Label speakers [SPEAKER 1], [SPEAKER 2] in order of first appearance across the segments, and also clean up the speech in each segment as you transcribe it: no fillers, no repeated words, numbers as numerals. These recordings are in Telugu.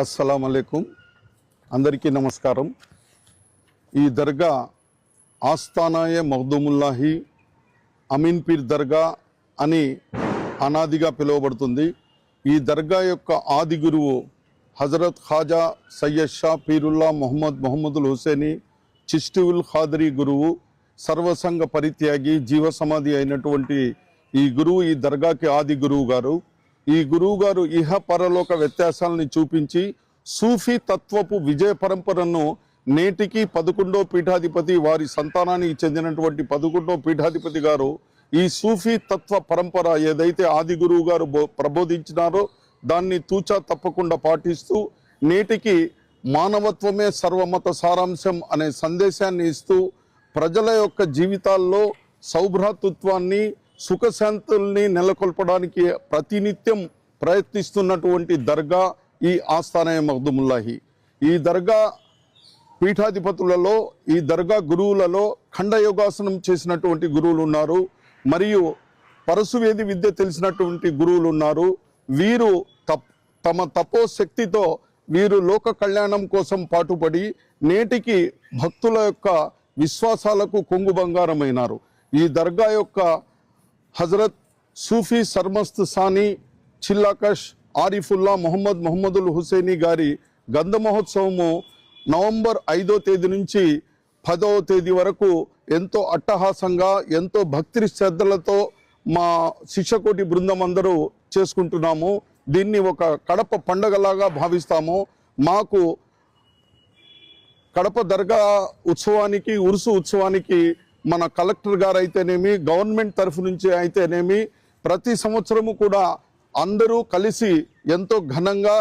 [SPEAKER 1] అస్సలాముఅలైకుం అందరికీ నమస్కారం। ఈ దర్గా ఆస్థానాయే మఖ్దూముల్లాహి అమీన్ పీర్ దర్గా అని అనాదిగా పిలువబడుతుంది। ఈ దర్గా యొక్క ఆది గురువు హజరత్ ఖాజా సయ్యద్ షా పీరుల్లా మొహమ్మదుల్ హుసేని చిష్టిఉల్ ఖాదరీ గురువు, సర్వసంగ పరిత్యాగి, జీవ సమాధి అయినటువంటి ఈ గురువు ఈ దర్గాకి ఆది గురువు గారు। ఈ గురువు గారు ఇహ పరలోక వ్యత్యాసాలని చూపించి సూఫీ తత్వపు విజయ పరంపరను నేటికి 11వ పీఠాధిపతి వారి సంతానానికి చెందినటువంటి 11వ పీఠాధిపతి గారు ఈ సూఫీ తత్వ పరంపర ఏదైతే ఆది గురువు గారు ప్రబోధించినారో దాన్ని తూచా తప్పకుండా పాటిస్తూ నేటికి మానవత్వమే సర్వమత సారాంశం అనే సందేశాన్ని ఇస్తూ ప్రజల యొక్క జీవితాల్లో సౌభ్రాతృత్వాన్ని, సుఖశాంతుల్ని నెలకొల్పడానికి ప్రతినిత్యం ప్రయత్నిస్తున్నటువంటి దర్గా ఈ ఆస్థానాయే మఖ్దూముల్లాహి। ఈ దర్గా పీఠాధిపతులలో, ఈ దర్గా గురువులలో ఖండయోగాసనం చేసినటువంటి గురువులు ఉన్నారు, మరియు పరశువేది విద్య తెలిసినటువంటి గురువులు ఉన్నారు। వీరు తమ తపోశక్తితో వీరు లోక కళ్యాణం కోసం పాటుపడి నేటికి భక్తుల యొక్క విశ్వాసాలకు కొంగు బంగారమైనారు। ఈ దర్గా యొక్క హజరత్ సూఫీ సర్మస్త్ సానీ చిల్లాకష్ ఆరిఫుల్లా మొహమ్మదుల్ హుసేని గారి గంధ మహోత్సవము నవంబర్ 5వ తేదీ నుంచి 10వ తేదీ వరకు ఎంతో అట్టహాసంగా, ఎంతో భక్తి శ్రద్ధలతో మా శిష్యకోటి బృందం అందరూ చేసుకుంటున్నాము। దీన్ని ఒక కడప పండగలాగా భావిస్తాము। మాకు కడప దర్గా ఉత్సవానికి, ఉరుసు ఉత్సవానికి మన కలెక్టర్ గారు అయితేనేమి, గవర్నమెంట్ తరఫు నుంచి అయితేనేమి ప్రతి సంవత్సరము కూడా అందరూ కలిసి ఎంతో ఘనంగా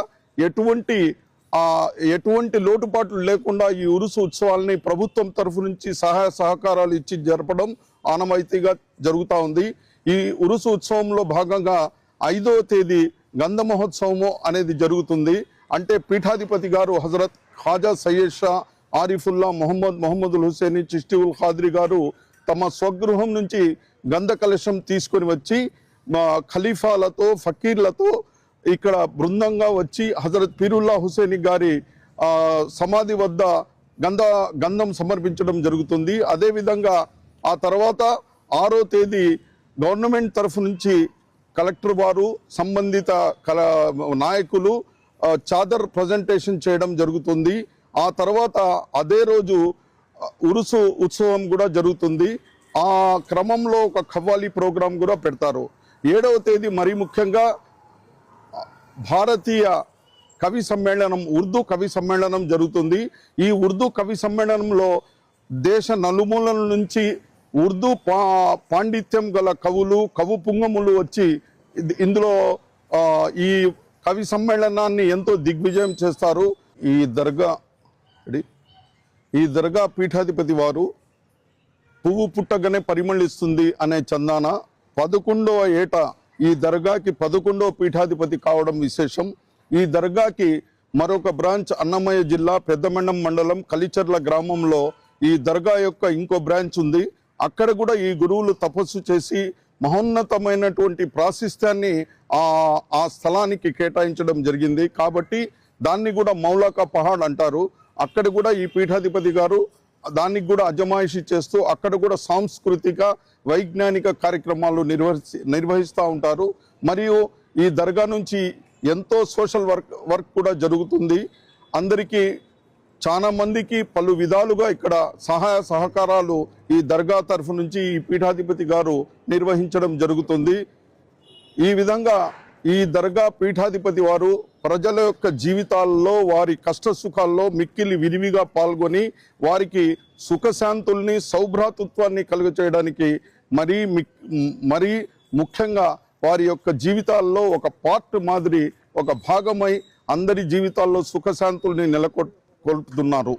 [SPEAKER 1] ఎటువంటి లోటుపాట్లు లేకుండా ఈ ఉరుసు ఉత్సవాలని ప్రభుత్వం తరఫు నుంచి సహాయ సహకారాలు ఇచ్చి జరపడం ఆనవాయితీగా జరుగుతూ ఉంది। ఈ ఉరుసు ఉత్సవంలో భాగంగా 5వ తేదీ గంధ మహోత్సవము అనేది జరుగుతుంది। అంటే పీఠాధిపతి గారు హజరత్ ఖాజా సయ్యద్ షా ఆరిఫుల్లా మొహమ్మదుల్ హుసేని చిష్టిఉల్ ఖాదరీ గారు తమ స్వగృహం నుంచి గంధ కలశం తీసుకొని వచ్చి ఖలీఫాలతో, ఫకీర్లతో ఇక్కడ బృందంగా వచ్చి హజరత్ పీరుల్లా హుసేని గారి సమాధి వద్ద గంధం సమర్పించడం జరుగుతుంది। అదేవిధంగా ఆ తర్వాత 6వ తేదీ గవర్నమెంట్ తరఫు నుంచి కలెక్టర్ వారు, సంబంధిత నాయకులు చాదర్ ప్రజెంటేషన్ చేయడం జరుగుతుంది। ఆ తర్వాత అదే రోజు ఉరుసు ఉత్సవం కూడా జరుగుతుంది। ఆ క్రమంలో ఒక ఖవ్వాలి ప్రోగ్రాం కూడా పెడతారు। 7వ తేదీ మరీ ముఖ్యంగా భారతీయ కవి సమ్మేళనం, ఉర్దూ కవి సమ్మేళనం జరుగుతుంది। ఈ ఉర్దూ కవి సమ్మేళనంలో దేశ నలుమూలల నుంచి ఉర్దూ పాండిత్యం గల కవు పుంగములు వచ్చి ఇందులో ఈ కవి సమ్మేళనాన్ని ఎంతో దిగ్విజయం చేస్తారు। ఈ దర్గా పీఠాధిపతి వారు పువ్వు పుట్టగానే పరిమళిస్తుంది అనే చందాన 11వ ఏట ఈ దర్గాకి 11వ పీఠాధిపతి కావడం విశేషం। ఈ దర్గాకి మరొక బ్రాంచ్ అన్నమయ్య జిల్లా పెద్దమండం మండలం కలిచర్ల గ్రామంలో ఈ దర్గా యొక్క ఇంకో బ్రాంచ్ ఉంది। అక్కడ కూడా ఈ గురువులు తపస్సు చేసి మహోన్నతమైనటువంటి ప్రాశస్త్యాన్ని ఆ స్థలానికి కేటాయించడం జరిగింది। కాబట్టి దాన్ని కూడా మౌలాకా పహాడ్ అంటారు। అక్కడ కూడా ఈ పీఠాధిపతి గారు దానికి కూడా అజమాయిషీ చేస్తూ అక్కడ కూడా సాంస్కృతిక, వైజ్ఞానిక కార్యక్రమాలు నిర్వహిస్తూ ఉంటారు। మరియు ఈ దర్గా నుంచి ఎంతో సోషల్ వర్క్ కూడా జరుగుతుంది। అందరికీ చాలా మందికి పలు విధాలుగా ఇక్కడ సహాయ సహకారాలు ఈ దర్గా తరఫు నుంచి ఈ పీఠాధిపతి గారు నిర్వహించడం జరుగుతుంది। ఈ విధంగా ఈ దర్గా పీఠాధిపతి వారు ప్రజల యొక్క జీవితాల్లో, వారి కష్ట సుఖాల్లో మిక్కిలి విరివిగా పాల్గొని వారికి సుఖశాంతుల్ని, సౌభ్రాతృత్వాన్ని కలుగచేయడానికి మరీ ముఖ్యంగా వారి యొక్క జీవితాల్లో ఒక పార్ట్ మాదిరి, ఒక భాగమై అందరి జీవితాల్లో సుఖశాంతుల్ని నెలకొల్పుతున్నారు।